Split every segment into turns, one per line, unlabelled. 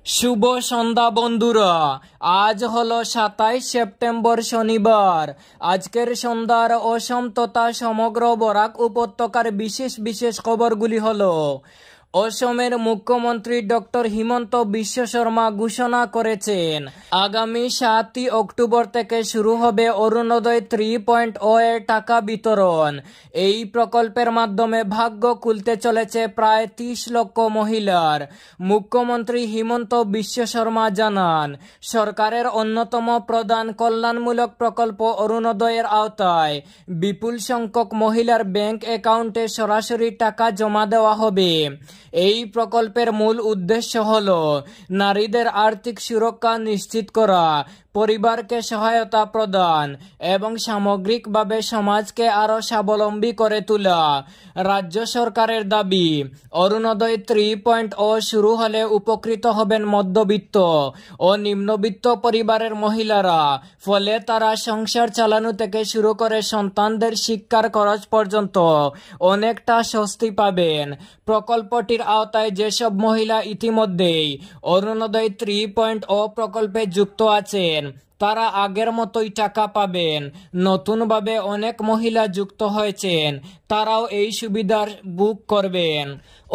शुभ सन्ध्या बंधुरा आज hello 27 September शनिवार। आजकेर सन्ध्यार असम तथा समग्र बराक उपत्यकार विशेष विशेष खबरगुली हलो। असमेर मुख्यमंत्री डॉक्टर हिमंत बिश्व शर्मा घोषणा करेছেন आगामी 7 अक्टोबर থেকে शुरू হবে অরুণোদয় 3.0 এর টাকা বিতরণ। এই প্রকল্পের মাধ্যমে ভাগ্য খুলতে চলেছে প্রায় 30 লক্ষ মহিলার। মুখ্যমন্ত্রী হিমন্ত বিশ্ব শর্মা জানান, সরকারের অন্যতম প্রধান কল্যাণমূলক প্রকল্প অরুণোদয়ের আওতায় বিপুল সংখ্যক মহিলার ব্যাংক অ্যাকাউন্টে সরাসরি টাকা জমা দেওয়া হবে। এই প্রকল্পের মূল উদ্দেশ্য হলো নারীদের আর্থিক সুরক্ষা নিশ্চিত করা, পরিবারকে সহায়তা প্রদান এবং সামগ্রিকভাবে সমাজকে আরো স্বাবলম্বী করে তোলা। রাজ্য সরকারের দাবি, অরুণোদয় 3.0 শুরু হলে উপকৃত হবেন মধ্যবিত্ত ও নিম্নবিত্ত পরিবারের মহিলারা। ফলে তারা সংসার চালানো থেকে শুরু করে সন্তানদের শিক্ষার খরচ পর্যন্ত অনেকটা স্বস্তি পাবেন। প্রকল্পটির আওতায় যেসব মহিলা ইতিমধ্যেই অরুণোদয় 3.0 প্রকল্পে যুক্ত আছেন তারা আগের মতোই টাকা পাবেন। নতুনভাবে অনেক মহিলা যুক্ত হয়েছেন, তারাও এই সুবিধার বুক করবেন।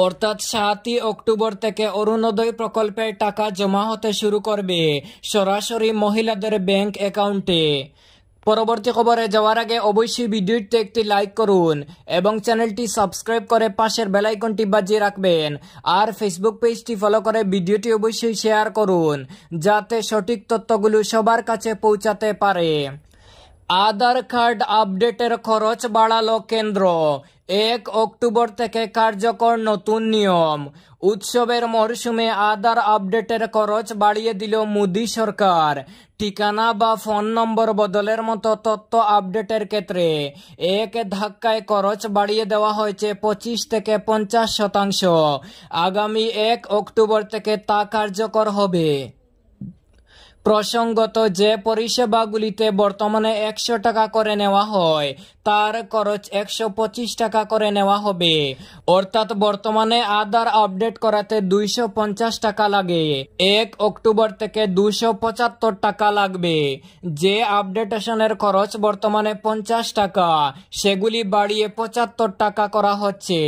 অর্থাৎ 7 অক্টোবর থেকে অরুণোদয় প্রকল্পের টাকা জমা হতে শুরু করবে সরাসরি মহিলাদের ব্যাংক অ্যাকাউন্টে। পরবর্তী খবরে যাওয়ার আগে অবশ্যই ভিডিওতে একটি লাইক করুন এবং চ্যানেলটি সাবস্ক্রাইব করে পাশের বেল আইকনটি বাজিয়ে রাখবেন। আর ফেসবুক পেজটি ফলো করে ভিডিওটি অবশ্যই শেয়ার করুন যাতে সঠিক তথ্যগুলো সবার কাছে পৌঁছাতে পারে। আধার কার্ড আপডেটের খরচ বাড়ালো কেন্দ্র। 1 অক্টোবর থেকে কার্যকর নতুন নিয়ম। উৎসবের মরশুমে আধার আপডেটের খরচ বাড়িয়ে দিল মোদি সরকার। ঠিকানা বা ফোন নম্বর বদলের মতো তথ্য আপডেটের ক্ষেত্রে এক ধাক্কায় খরচ বাড়িয়ে দেওয়া হয়েছে 25 থেকে 50%। আগামী 1 অক্টোবর থেকে তা কার্যকর হবে। প্রসঙ্গত, যে পরিষেবাগুলিতে বর্তমানে 100 টাকা করে নেওয়া হয় তার খরচ 125 টাকা করে নেওয়া হবে। অর্থাৎ বর্তমানে আধার আপডেট করাতে 250 টাকা লাগে, 1 অক্টোবর থেকে 275 টাকা লাগবে। যে আপডেটেশনের খরচ বর্তমানে 50 টাকা সেগুলি বাড়িয়ে 75 টাকা করা হচ্ছে।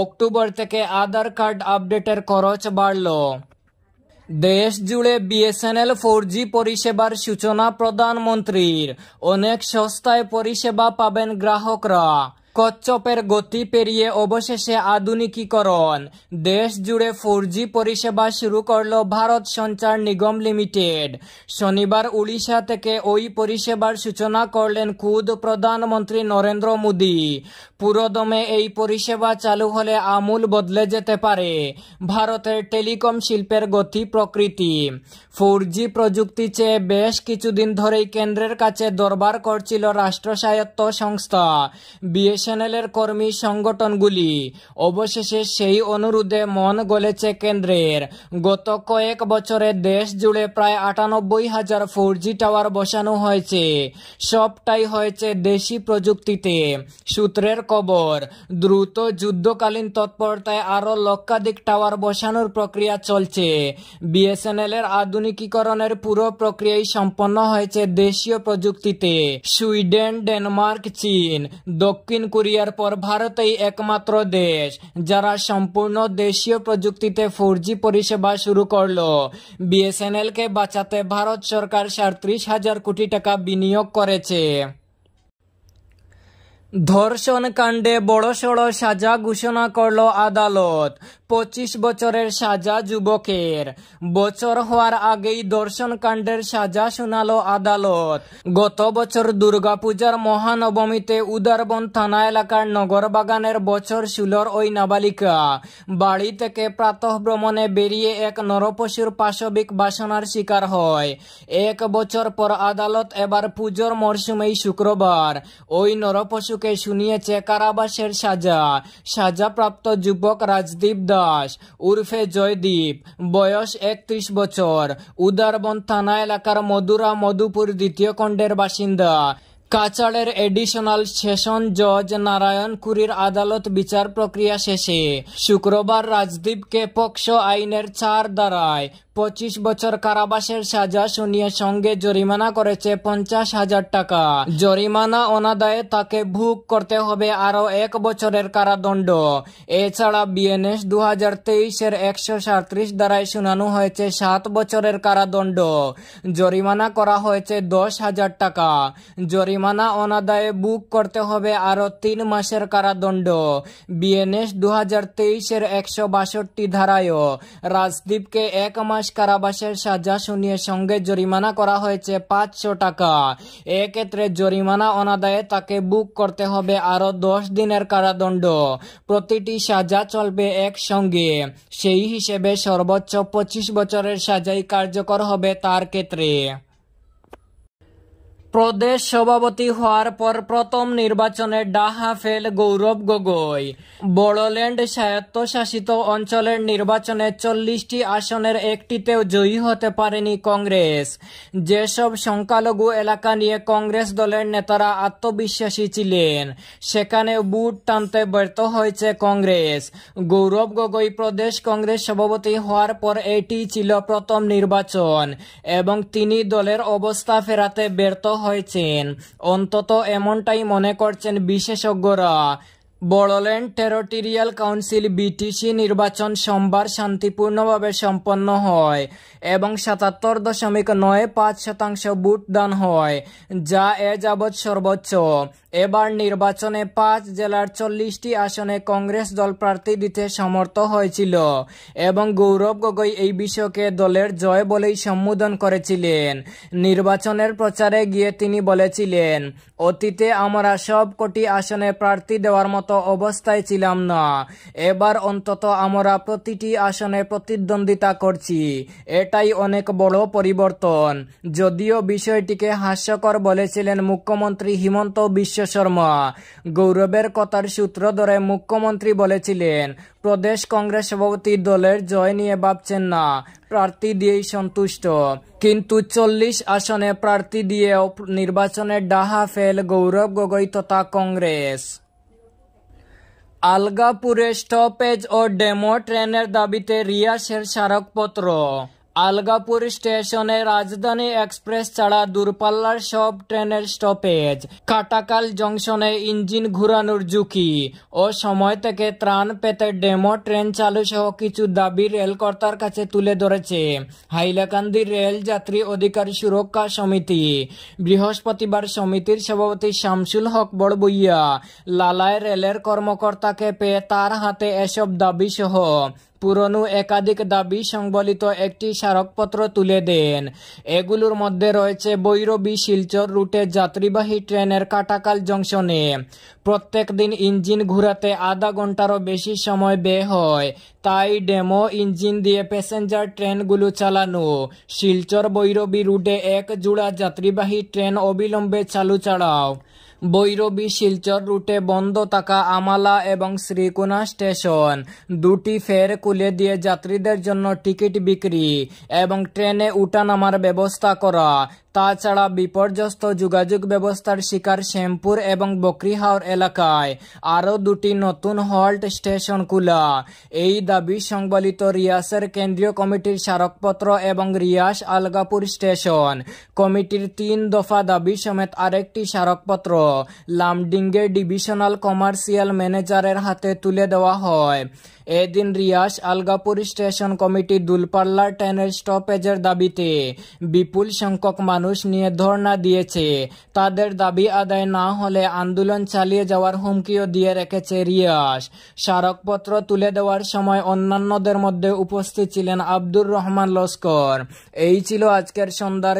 অক্টোবর থেকে আধার কার্ড আপডেটের খরচ বাড়ল। দেশ জুড়ে বিএসএনএল 4G পরিষেবার সূচনা প্রধানমন্ত্রীর। অনেক সস্তায় পরিষেবা পাবেন গ্রাহকরা। কচ্ছপের গতি পেরিয়ে অবশেষে আধুনিকীকরণ। দেশ জুড়ে 4G পরিষেবা শুরু করল ভারত সঞ্চার নিগম লিমিটেড। শনিবার উড়িষ্যা থেকে ওই পরিষেবার সূচনা করলেন খুদ প্রধানমন্ত্রী নরেন্দ্র মোদী। পুরোদমে এই পরিষেবা চালু হলে আমূল বদলে যেতে পারে ভারতের টেলিকম শিল্পের গতি প্রকৃতি। 4G প্রযুক্তি চেয়ে বেশ কিছুদিন ধরেই কেন্দ্রের কাছে দরবার করছিল রাষ্ট্রস্বায়ত্ত সংস্থা বিএসএনএল-এর কর্মী সংগঠনগুলি। অবশেষে সেই অনুরোধে মন গলেছে কেন্দ্রের। গত কয়েক বছরে দেশ জুড়ে প্রায় 98,000 4G টাওয়ার বসানো হয়েছে। সবটাই হয়েছে দেশি প্রযুক্তিতে। সূত্রের খবর, দ্রুত যুদ্ধকালীন তৎপরতায় আরও লক্ষাধিক টাওয়ার বসানোর প্রক্রিয়া চলছে। বিএসএনএল-এর আধুনিকীকরণের পুরো প্রক্রিয়াই সম্পন্ন হয়েছে দেশীয় প্রযুক্তিতে। সুইডেন, ডেনমার্ক, চীন, দক্ষিণ কোরিয়ার পর ভারতেই একমাত্র দেশ যারা সম্পূর্ণ দেশীয় প্রযুক্তিতে 4G পরিষেবা শুরু করলো। বিএসএনএল-কে বাঁচাতে ভারত সরকার 37,000 কোটি টাকা বিনিয়োগ করেছে। ধর্ষণ কাণ্ডে বড়সড় সাজা ঘোষণা করল আদালত। 25 বছরের সাজা যুবকের। বছর হওয়ার আগেই ধর্ষণ কাণ্ডের সাজা শোনালো আদালত। গত বছর দুর্গাপূজার মহানবমীতে উদারবন থানা এলাকার নগরবাগানের বছর 16 ওই নাবালিকা বাড়ি থেকে প্রাতঃভ্রমণে বেরিয়ে এক নরপশুর পাশবিক বাসনার শিকার হয়। 1 বছর পর আদালত এবার পুজোর মরশুমেই শুক্রবার ওই নরপশুকে শুনিয়েছে কারাবাসের সাজা। সাজাপ্রাপ্ত যুবক রাজদীপ দাস উর্ফে জয়দীপ, বয়স 31 বছর, উদারবন থানা এলাকার মধুরা মধুপুর দ্বিতীয় খণ্ডের বাসিন্দা। কাছাড়ের এডিশনাল সেশন জজ নারায়ণ কুরির আদালত বিচার প্রক্রিয়া শেষে শুক্রবার রাজদীপকে পক্সো আইনের 4 ধারায় 25 বছর কারাবাসের সাজা শুনিয়ে সঙ্গে জরিমানা করেছে 50,000 টাকা। জরিমানা অনাদায়ে তাকে ভোগ করতে হবে আরও 1 বছরের কারাদণ্ড। এছাড়া বিএনএস 2023-এর 137 ধারায় শুনানো হয়েছে 7 বছরের কারাদণ্ড। জরিমানা করা হয়েছে 10,000 টাকা। জরিমানা অনাদায়ে ভোগ করতে হবে আরও 3 মাসের কারাদণ্ড। বিএনএস 2023-এর 162 ধারায়ও রাজদীপকে 1 মাস কারাবাসের সাজা শুনিয়ে সঙ্গে জরিমানা করা হয়েছে 500 টাকা। এক্ষেত্রে জরিমানা অনাদায়ে তাকে ভোগ করতে হবে আরও 10 দিনের কারাদণ্ড। প্রতিটি সাজা চলবে একসঙ্গে। সেই হিসেবে সর্বোচ্চ 25 বছরের সাজাই কার্যকর হবে তার ক্ষেত্রে। প্রদেশ সভাপতি হওয়ার পর প্রথম নির্বাচনে ডাহা ফেল গৌরব গগৈ। বড়োল্যান্ড স্বায়ত্তশাসিত অঞ্চলের নির্বাচনে 40টি আসনের একটিতেও জয়ী হতে পারেনি কংগ্রেস। যেসব সংখ্যালঘু এলাকা নিয়ে কংগ্রেস দলের নেতারা আত্মবিশ্বাসী ছিলেন, সেখানে বুট টানতে ব্যর্থ হয়েছে কংগ্রেস। গৌরব গগৈ প্রদেশ কংগ্রেস সভাপতি হওয়ার পর এটি ছিল প্রথম নির্বাচন এবং তিনি দলের অবস্থা ফেরাতে ব্যর্থ হয়েছেন, অন্তত এমনটাই মনে করছেন বিশেষজ্ঞরা। বড়োল্যান্ড টেরিটোরিয়াল কাউন্সিল বিটিসি নির্বাচন সোমবার শান্তিপূর্ণভাবে সম্পন্ন হয় এবং 77.95% ভোট দান হয়, যা এ যাবৎ সর্বোচ্চ। এবার নির্বাচনে 5 জেলার 40টি আসনে কংগ্রেস দল প্রার্থী দিতে সমর্থ হয়েছিল এবং গৌরব গগৈ এই বিষয়কে দলের জয় বলেই সম্বোধন করেছিলেন। নির্বাচনের প্রচারে গিয়ে তিনি বলেছিলেন, অতীতে আমরা সব কটি আসনে প্রার্থী দেওয়ার মতো অবস্থায় ছিলাম না, এবার অন্তত আমরা প্রতিটি আসনে প্রতিদ্বন্দ্বিতা করছি। এটাই অনেক বড় পরিবর্তন। যদিও বিষয়টিকে হাস্যকর বলেছিলেন মুখ্যমন্ত্রী হিমন্ত বিশ্ব শর্মা। গৌরবের কথার সূত্র ধরে মুখ্যমন্ত্রী বলেছিলেন, প্রদেশ কংগ্রেস সভাপতি দলের জয় নিয়ে ভাবছেন না, প্রার্থী দিয়েই সন্তুষ্ট। কিন্তু 40 আসনে প্রার্থী দিয়েও নির্বাচনে ডাহা ফেল গৌরব গগৈ তথা কংগ্রেস। আলগাপুরে স্টপেজ ও ডেমো ট্রেনের দাবিতে রিয়াসের স্মারকপত্র। আলগাপুর স্টেশনে রাজধানী এক্সপ্রেস ছাড়া দূরপাল্লার সব ট্রেনের স্টপেজ, কাটাকাল জংশনে ইঞ্জিন ঘুরানোর ঝুঁকি ও সময় থেকে ত্রাণ পেতে ডেমো ট্রেন চালু সহ কিছু দাবি রেলকর্তার কাছে তুলে ধরেছে হাইলাকান্দি রেল যাত্রী অধিকার সুরক্ষা সমিতি। বৃহস্পতিবার সমিতির সভাপতি শামসুল হক বড়বুইয়া লালায় রেলের কর্মকর্তাকে পেয়ে তার হাতে এসব দাবি সহ পুরনো একাধিক দাবি সংবলিত একটি স্মারকপত্র তুলে দেন। এগুলোর মধ্যে রয়েছে ভৈরবী শিলচর রুটে যাত্রীবাহী ট্রেনের কাটাকাল জংশনে প্রত্যেক দিন ইঞ্জিন ঘুরাতে আধা ঘন্টারও বেশি সময় ব্যয় হয়, তাই ডেমো ইঞ্জিন দিয়ে প্যাসেঞ্জার ট্রেনগুলো চালানো, শিলচর ভৈরবী রুটে 1 জোড়া যাত্রীবাহী ট্রেন অবিলম্বে চালু ছাড়াও ভৈরবী শিলচর রুটে বন্ধ থাকা আমালা এবং শ্রীকোনা স্টেশন দুটি ফের খুলে দিয়ে যাত্রীদের জন্য টিকিট বিক্রি এবং ট্রেনে উঠানামার ব্যবস্থা করা। তাছাড়া বিপর্যস্ত যোগাযোগ ব্যবস্থার শিকার শ্যামপুর এবং বকরিহাওর এলাকায় আরও 2টি নতুন হল্ট স্টেশন খোলা। এই দাবি সংবলিত রিয়াসের কেন্দ্রীয় কমিটির স্মারকপত্র এবং রিয়াস আলগাপুর স্টেশন কমিটির 3 দফা দাবি সমেত আরেকটি স্মারকপত্র লামডিঙ্গে ডিভিশনাল কমার্শিয়াল ম্যানেজারের হাতে তুলে দেওয়া হয়। এদিন রিয়াস আলগাপুর স্টেশন কমিটি দূরপাল্লার ট্রেনের স্টপেজের দাবিতে বিপুল সংখ্যক মানুষ নিয়ে ধর্ণা দিয়েছে। তাদের দাবি আদায় না হলে আন্দোলন চালিয়ে যাওয়ার হুমকিও দিয়ে রেখেছে রিয়াস। স্মারকপত্র তুলে দেওয়ার সময় অন্যান্যদের মধ্যে উপস্থিত ছিলেন আব্দুর রহমান লস্কর। এই ছিল আজকের সন্ধ্যার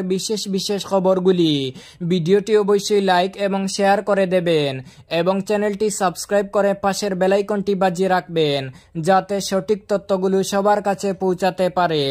বিশেষ খবরগুলি। ভিডিওটি অবশ্যই লাইক এবং শেয়ার করে দেবেন এবং চ্যানেলটি সাবস্ক্রাইব করে পাশের বেল আইকনটি বাজিয়ে রাখবেন, যাতে সঠিক তথ্যগুলো সবার কাছে পৌঁছাতে পারে।